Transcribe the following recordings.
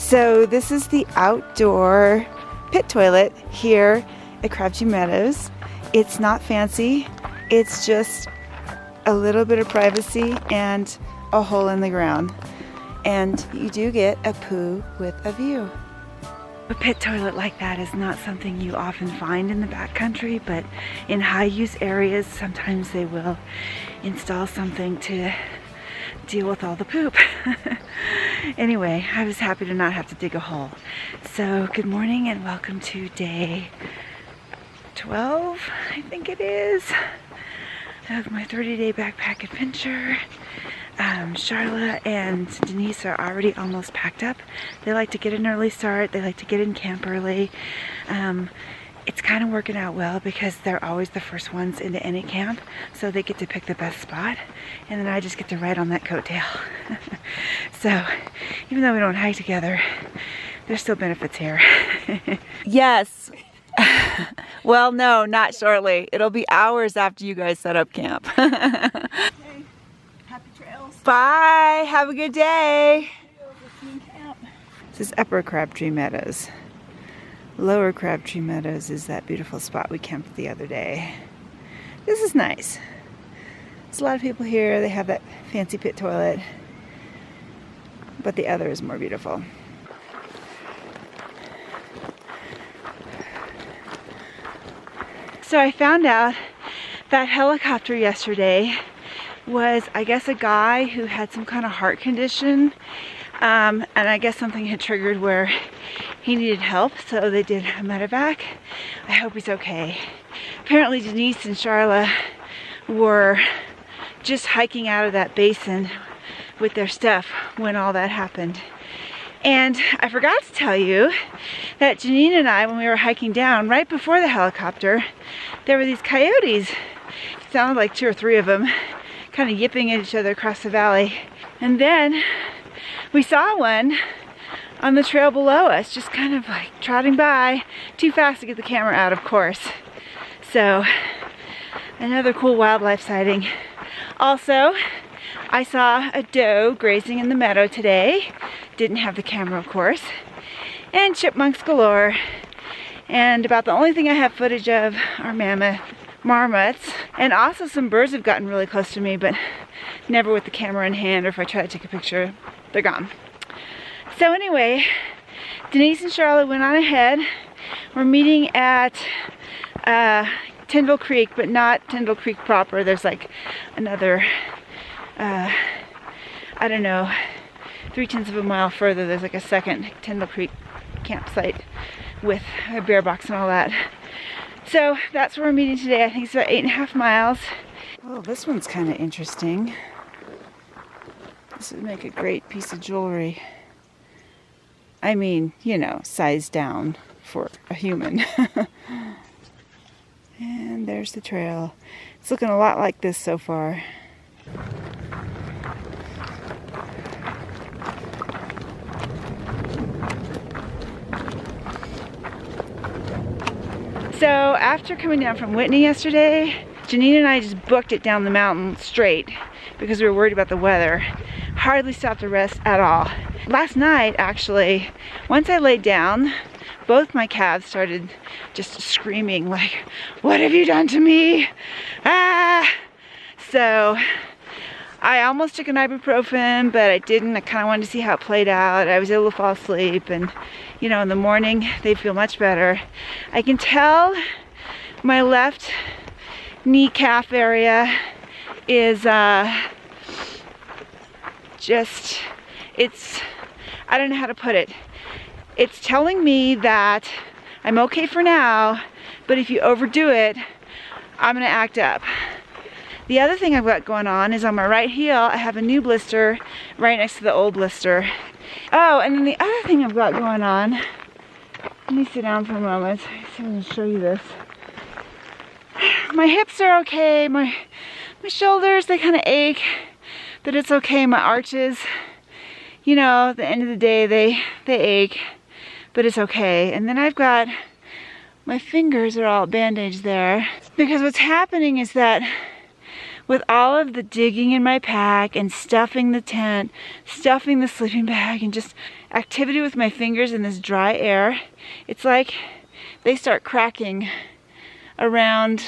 So this is the outdoor pit toilet here at CRABTREE Meadows. It's not fancy, it's just a little bit of privacy and a hole in the ground. And you do get a poo with a view. A pit toilet like that is not something you often find in the backcountry, but in high use areas, sometimes they will install something to deal with all the poop. Anyway, I was happy to not have to dig a hole. So good morning and welcome to day 12, I think it is, of my 30-day backpack adventure. SHARLA and DENICE are already almost packed up. They like to get an early start. They like to get in camp early. It's kind of working out well because they're always the first ones into any camp, so they get to pick the best spot, and then I just get to ride on that coattail. So even though we don't hike together, there's still benefits here. Yes. Well, no, not shortly. It'll be hours after you guys set up camp. Okay. Happy trails. Bye. Have a good day. This is Upper CRABTREE Meadows. Lower CRABTREE Meadows is that beautiful spot we camped the other day. This is nice. There's a lot of people here. They have that fancy pit toilet, but the other is more beautiful. So I found out that helicopter yesterday was, I guess, a guy who had some kind of heart condition, and I guess something had triggered where he needed help, so they did a medevac. I hope he's okay. Apparently DENICE and SHARLA were just hiking out of that basin with their stuff when all that happened. And I forgot to tell you that Janine and I, when we were hiking down, right before the helicopter, there were these coyotes. It sounded like 2 or 3 of them, kind of yipping at each other across the valley. And then we saw one on the trail below us, just kind of like trotting by, too fast to get the camera out, of course. So, another cool wildlife sighting. Also, I saw a doe grazing in the meadow today. Didn't have the camera, of course. And chipmunks galore. And about the only thing I have footage of are marmots. And also some birds have gotten really close to me, but never with the camera in hand, or if I try to take a picture, they're gone. So anyway, DENICE and SHARLA went on ahead. We're meeting at Tyndall Creek, but not Tyndall Creek proper. There's like another, I don't know, 3/10 of a mile further, there's like a second Tyndall Creek campsite with a bear box and all that. So that's where we're meeting today. I think it's about 8.5 miles. Oh, this one's kind of interesting. This would make a great piece of jewelry. I mean, you know, size down for a human. And there's the trail. It's looking a lot like this so far. So after coming down from Whitney yesterday, Janine and I just booked it down the mountain straight because we were worried about the weather. Hardly stopped to rest at all. Last night, actually, once I laid down, both my calves started just screaming like, "What have you done to me? Ah!" So I almost took an ibuprofen, but I didn't. I kind of wanted to see how it played out. I was able to fall asleep, and you know, in the morning they feel much better. I can tell my left knee calf area is just, it's, I don't know how to put it. It's telling me that I'm okay for now, but if you overdo it, I'm gonna act up. The other thing I've got going on is on my right heel, I have a new blister right next to the old blister. Oh, and then the other thing I've got going on, let me sit down for a moment, see if I can show you this. My hips are okay, my shoulders, they kind of ache, but it's okay. My arches, you know, at the end of the day, they ache, but it's okay. And then I've got, my fingers are all bandaged there, because what's happening is that with all of the digging in my pack and stuffing the tent, stuffing the sleeping bag, and just activity with my fingers in this dry air, it's like they start cracking around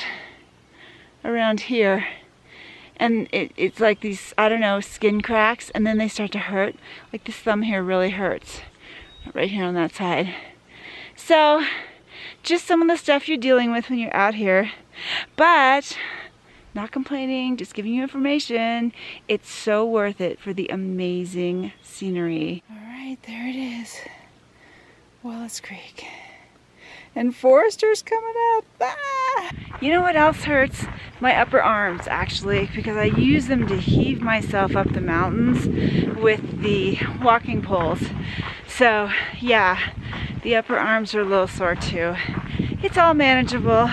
here. And it's like these, I don't know, skin cracks, and then they start to hurt. Like this thumb here really hurts, right here on that side. So, just some of the stuff you're dealing with when you're out here. But, not complaining, just giving you information. It's so worth it for the amazing scenery. Alright, there it is. Wallace Creek. And Forrester's coming up. Ah! You know what else hurts? My upper arms, actually, because I use them to heave myself up the mountains with the walking poles. So, yeah, the upper arms are a little sore too. It's all manageable.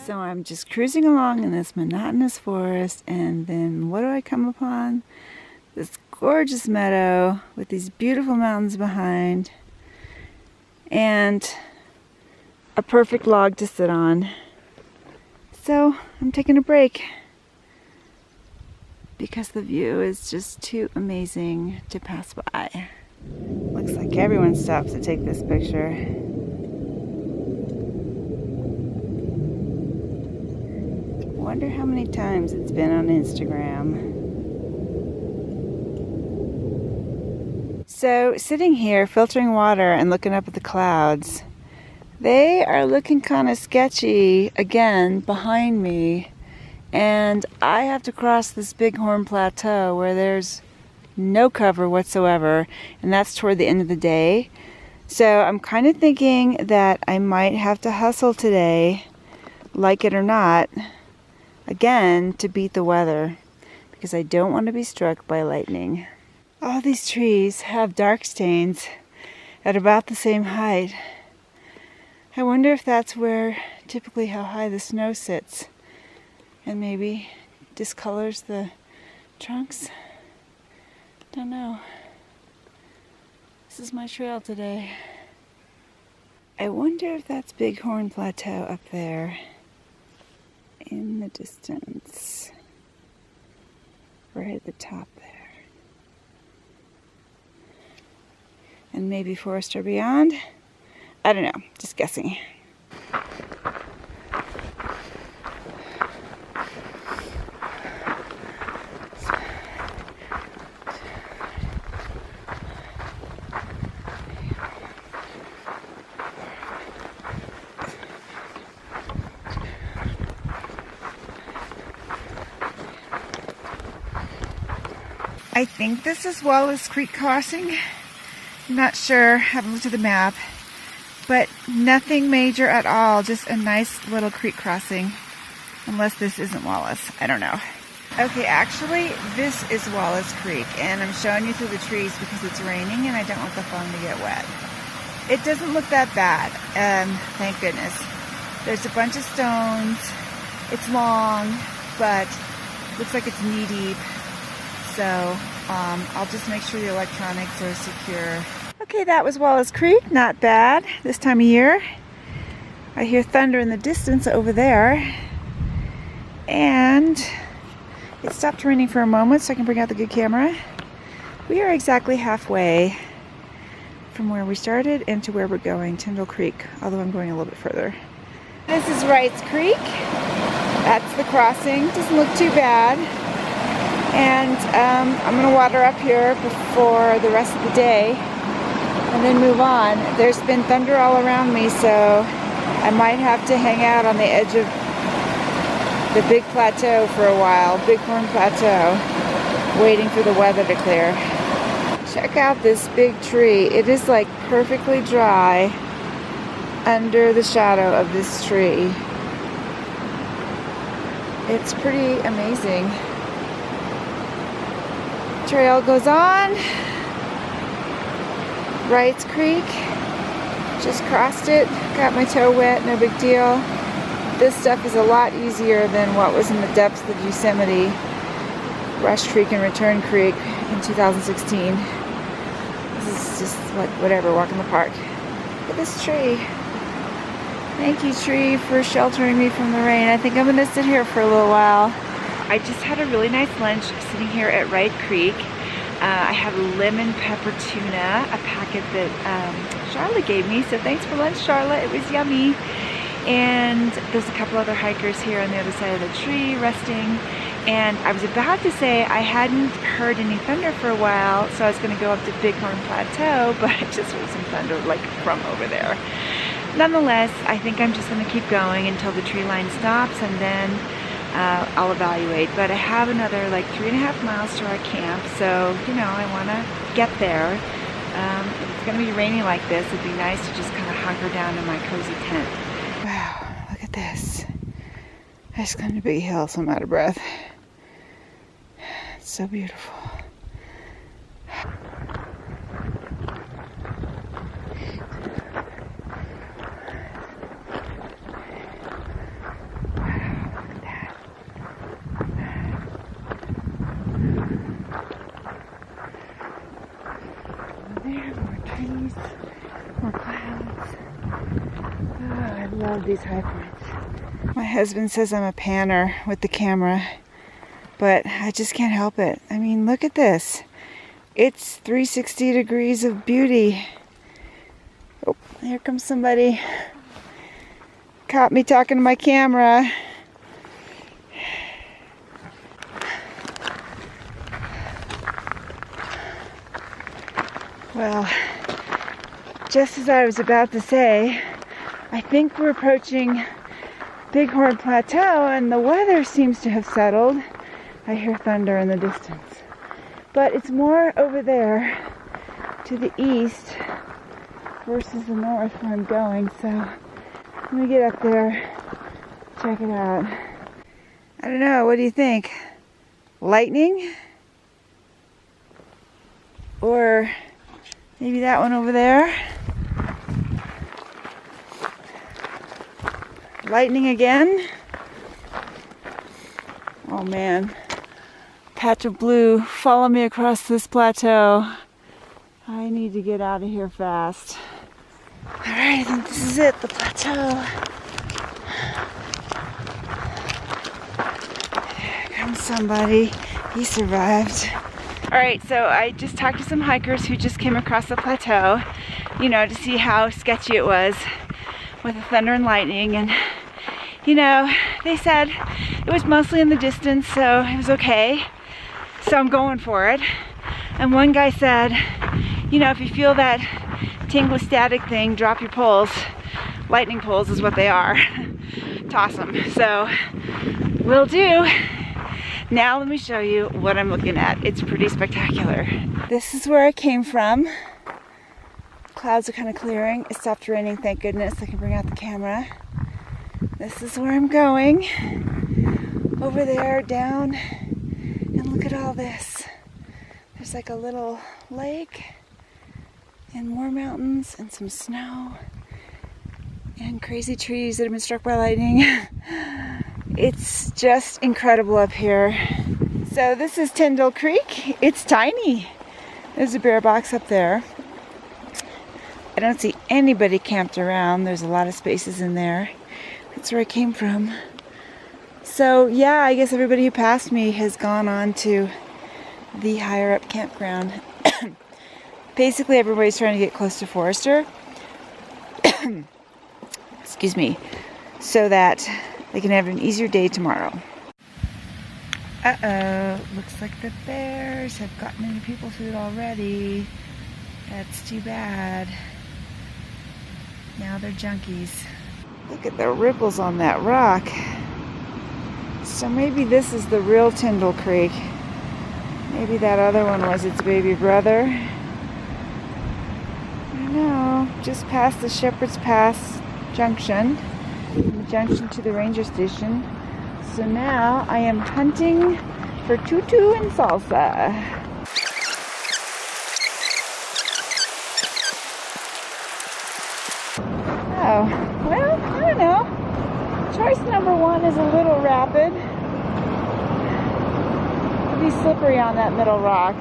So I'm just cruising along in this monotonous forest, and then what do I come upon? This gorgeous meadow with these beautiful mountains behind, and a perfect log to sit on. So I'm taking a break because the view is just too amazing to pass by. Looks like everyone stops to take this picture. Wonder how many times it's been on Instagram. So, sitting here, filtering water and looking up at the clouds, they are looking kind of sketchy again behind me. And I have to cross this Bighorn Plateau where there's no cover whatsoever, and that's toward the end of the day. So I'm kind of thinking that I might have to hustle today, like it or not, again, to beat the weather, because I don't want to be struck by lightning. All these trees have dark stains at about the same height. I wonder if that's where typically how high the snow sits and maybe discolors the trunks. Don't know. This is my trail today. I wonder if that's Bighorn Plateau up there in the distance, right at the top there. And maybe Forrester beyond. I don't know, just guessing. I think this is Wallace Creek crossing. I'm not sure, haven't looked at the map, but nothing major at all, just a nice little creek crossing, unless this isn't Wallace, I don't know. Okay, actually, this is Wallace Creek, and I'm showing you through the trees because it's raining and I don't want the phone to get wet. It doesn't look that bad, thank goodness. There's a bunch of stones, it's long, but looks like it's knee deep. So I'll just make sure the electronics are secure. Okay, that was Wallace Creek. Not bad this time of year. I hear thunder in the distance over there. And it stopped raining for a moment so I can bring out the good camera. We are exactly halfway from where we started and to where we're going, Tyndall Creek, although I'm going a little bit further. This is Wright's Creek. That's the crossing. Doesn't look too bad. And I'm going to water up here before the rest of the day and then move on. There's been thunder all around me, so I might have to hang out on the edge of the big plateau for a while, Bighorn Plateau, waiting for the weather to clear. Check out this big tree. It is like perfectly dry under the shadow of this tree. It's pretty amazing. Trail goes on. Wright's Creek. Just crossed it. Got my toe wet, no big deal. This stuff is a lot easier than what was in the depths of Yosemite, Rush Creek and Return Creek in 2016. This is just like whatever, walk in the park. Look at this tree. Thank you, tree, for sheltering me from the rain. I think I'm gonna sit here for a little while. I just had a really nice lunch sitting here at Wright Creek. I had lemon pepper tuna, a packet that Sharla gave me, so thanks for lunch, Sharla. It was yummy. And there's a couple other hikers here on the other side of the tree resting. And I was about to say I hadn't heard any thunder for a while, so I was gonna go up to Bighorn Plateau, but I just heard some thunder like from over there. Nonetheless, I think I'm just gonna keep going until the tree line stops, and then I'll evaluate. But I have another like 3.5 miles to our camp, so you know, I wanna get there. If it's gonna be rainy like this, it'd be nice to just kind of hunker down in my cozy tent. Wow, look at this. I just climbed a big hill, so I'm out of breath. It's so beautiful. These high points. My husband says I'm a panner with the camera, but I just can't help it. I mean, look at this. It's 360 degrees of beauty. Oh, here comes somebody. Caught me talking to my camera. Well, just as I was about to say, I think we're approaching Bighorn Plateau and the weather seems to have settled. I hear thunder in the distance. But it's more over there to the east versus the north where I'm going. So let me get up there, check it out. I don't know, what do you think? Lightning? Or maybe that one over there? Lightning again? Oh man. Patch of blue, follow me across this plateau. I need to get out of here fast. Alright, I think this is it, the plateau. There comes somebody. He survived. Alright, so I just talked to some hikers who just came across the plateau, you know, to see how sketchy it was with the thunder and lightning, and you know, they said it was mostly in the distance, so it was okay. So I'm going for it. And one guy said, you know, if you feel that tingly static thing, drop your poles. Lightning poles is what they are. Toss them. So, will do. Now let me show you what I'm looking at. It's pretty spectacular. This is where I came from. Clouds are kind of clearing. It stopped raining, thank goodness. I can bring out the camera. This is where I'm going. Over there, down, and look at all this. There's like a little lake and more mountains and some snow and crazy trees that have been struck by lightning. It's just incredible up here. So this is Tyndall Creek. It's tiny. There's a bear box up there. I don't see anybody camped around. There's a lot of spaces in there. That's where I came from. So yeah, I guess everybody who passed me has gone on to the higher up campground. Basically everybody's trying to get close to Forester. Excuse me. So that they can have an easier day tomorrow. Uh-oh, looks like the bears have gotten into people's food already. That's too bad. Now they're junkies. Look at the ripples on that rock. So maybe this is the real Tyndall Creek. Maybe that other one was its baby brother. I don't know. Just past the Shepherd's Pass junction. From the junction to the ranger station. So now I am hunting for TUTU and SALSA. Oh, well, I don't know. Choice number one is a little rapid. It'll be slippery on that middle rock.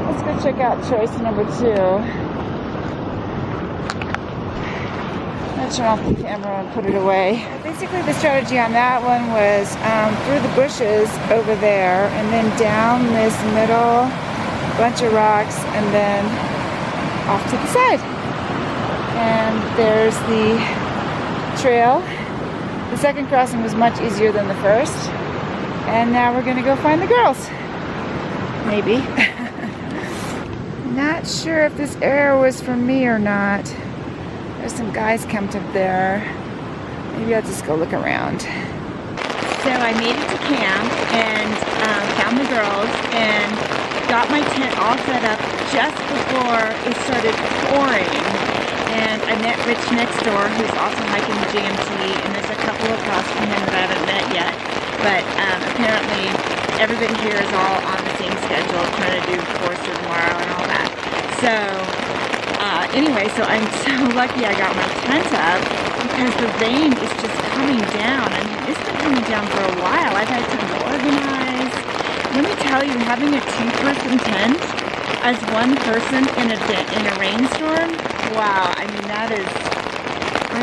Let's go check out choice number two. Now turn off the camera and put it away. Basically the strategy on that one was through the bushes over there and then down this middle bunch of rocks and then off to the side. And there's the trail. The second crossing was much easier than the first. And now we're gonna go find the girls. Maybe. Not sure if this area was for me or not. There's some guys camped up there. Maybe I'll just go look around. So I made it to camp and found the girls and got my tent all set up just before it started pouring. And I met Rich next door, who's also hiking the GMT, and there's a couple across from him that I haven't met yet. But apparently everybody here is all on the same schedule, trying to do courses tomorrow and all that. So anyway, so I'm so lucky I got my tent up because the rain is just coming down. I mean, it's been coming down for a while. I've had time to organize. Let me tell you, having a two-person tent as one person in a rainstorm, wow, I mean, I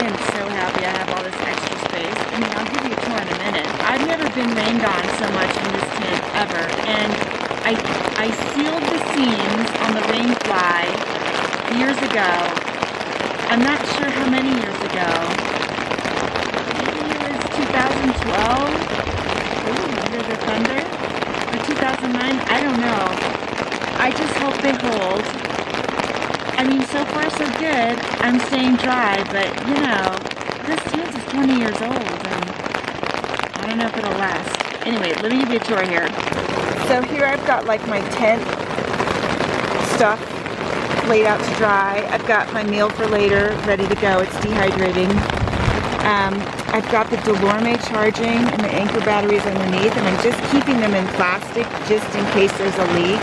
am so happy I have all this extra space. I mean, I'll give you a tour in a minute. I've never been rained on so much in this tent ever, and I sealed the seams on the rain fly years ago. I'm not sure how many years ago. Maybe it was 2012? Ooh, Under the Thunder? Or 2009? I don't know. I just hope they hold. I mean, so far so good. I'm staying dry, but you know, this tent is 20 years old, and I don't know if it'll last. Anyway, let me give you a tour here. So here I've got like my tent stuff laid out to dry. I've got my meal for later ready to go. It's dehydrating. I've got the Delorme charging and the anchor batteries underneath, and I'm just keeping them in plastic just in case there's a leak.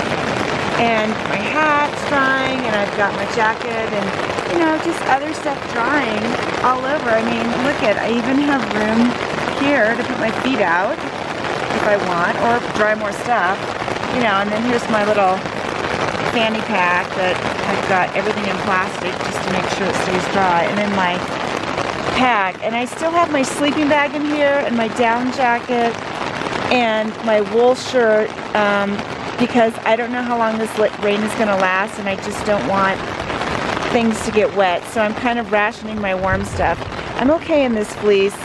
And my hat's drying, and I've got my jacket, and you know, just other stuff drying all over. I mean, look at, I even have room here to put my feet out if I want, or dry more stuff, you know. And then here's my little fanny pack that I've got everything in plastic just to make sure it stays dry, and then my pack, and I still have my sleeping bag in here, and my down jacket, and my wool shirt, because I don't know how long this rain is going to last, and I just don't want things to get wet, so I'm kind of rationing my warm stuff. I'm okay in this fleece,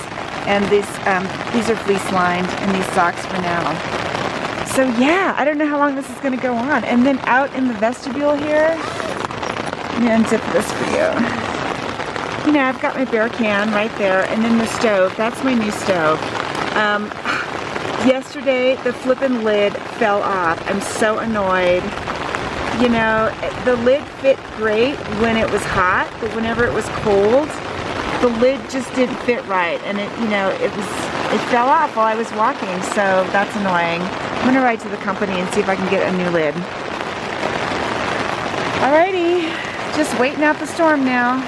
and these are fleece lined, and these socks for now. So yeah, I don't know how long this is going to go on. And then out in the vestibule here, let me unzip this for you. You know, I've got my bear can right there, and then the stove. That's my new stove. Yesterday, the flippin' lid fell off. I'm so annoyed. You know, the lid fit great when it was hot, but whenever it was cold, the lid just didn't fit right, and it, you know, it fell off while I was walking, so that's annoying. I'm gonna ride to the company and see if I can get a new lid. Alrighty, just waiting out the storm now.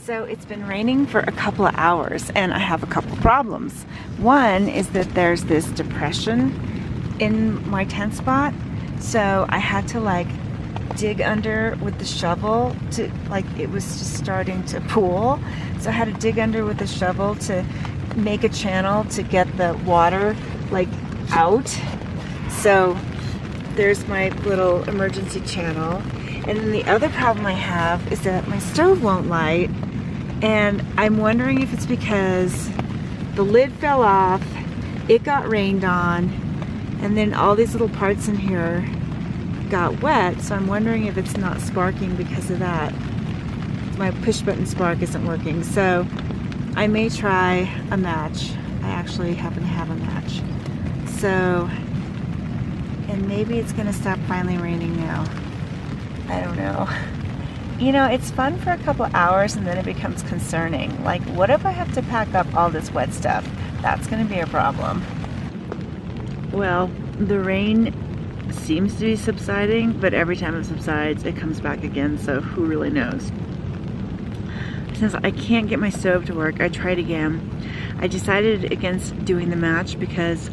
So it's been raining for a couple of hours, and I have a couple problems. One is that there's this depression in my tent spot, so I had to like dig under with the shovel to, like, it was just starting to pool, so I had to dig under with the shovel to make a channel to get the water like out. So there's my little emergency channel. And then the other problem I have is that my stove won't light, and I'm wondering if it's because the lid fell off, it got rained on, and then all these little parts in here got wet, so I'm wondering if it's not sparking because of that. My push button spark isn't working, so I may try a match. I actually happen to have a match. So, and maybe it's gonna stop finally raining now. I don't know. You know, it's fun for a couple hours and then it becomes concerning. Like, what if I have to pack up all this wet stuff? That's gonna be a problem. Well, the rain seems to be subsiding, but every time it subsides, it comes back again, so who really knows? Since I can't get my stove to work, I tried again. I decided against doing the match because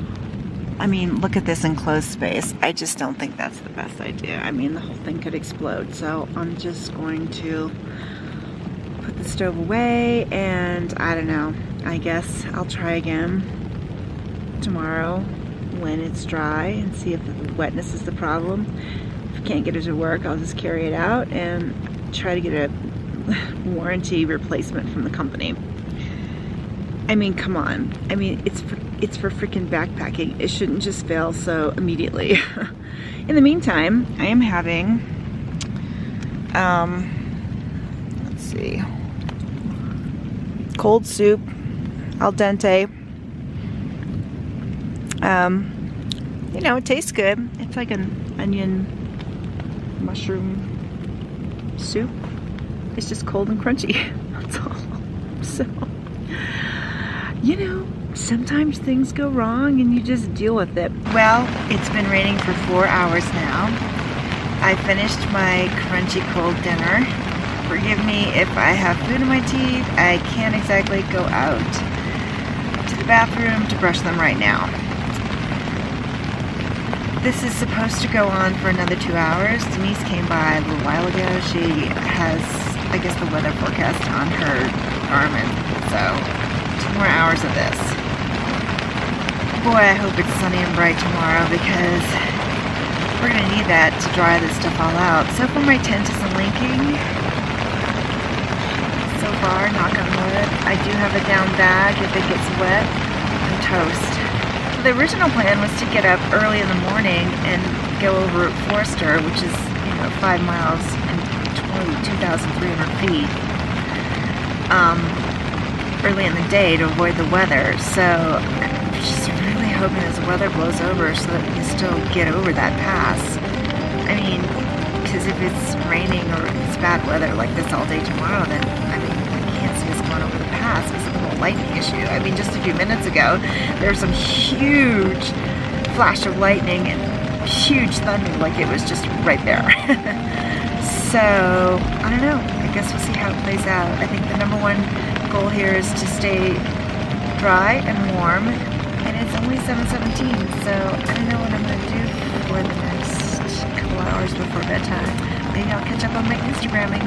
I mean, look at this enclosed space. I just don't think that's the best idea. I mean, the whole thing could explode. So I'm just going to put the stove away, and I don't know. I guess I'll try again tomorrow when it's dry and see if the wetness is the problem. If I can't get it to work, I'll just carry it out and try to get a warranty replacement from the company. I mean, come on. I mean, it's for freaking backpacking. It shouldn't just fail so immediately. In the meantime, I am having, let's see, cold soup, al dente. You know, it tastes good. It's like an onion mushroom soup. It's just cold and crunchy. That's all. So, you know, sometimes things go wrong and you just deal with it. Well, it's been raining for 4 hours now. I finished my crunchy cold dinner. Forgive me if I have food in my teeth. I can't exactly go out to the bathroom to brush them right now. This is supposed to go on for another 2 hours. Denise came by a little while ago. She has, I guess, the weather forecast on her Garmin. So, 2 more hours of this. Boy, I hope it's sunny and bright tomorrow, because we're going to need that to dry this stuff all out. So far my tent isn't leaking. So far, knock on wood. I do have a down bag. If it gets wet, I'm toast. The original plan was to get up early in the morning and go over Forester, which is, you know, 5 miles and 2,300 feet, early in the day to avoid the weather. So I'm just really hoping as the weather blows over so that we can still get over that pass. I mean, because if it's raining or it's bad weather like this all day tomorrow, then, I mean, I can't see us going over the pass because of the whole lightning issue. I mean, just a few minutes ago, there was some huge flash of lightning and huge thunder, like it was just right there. So, I don't know. I guess we'll see how it plays out. I think the #1 goal here is to stay dry and warm, and it's only 7:17, so I don't know what I'm going to do for the next couple hours before bedtime. Maybe I'll catch up on my Instagramming.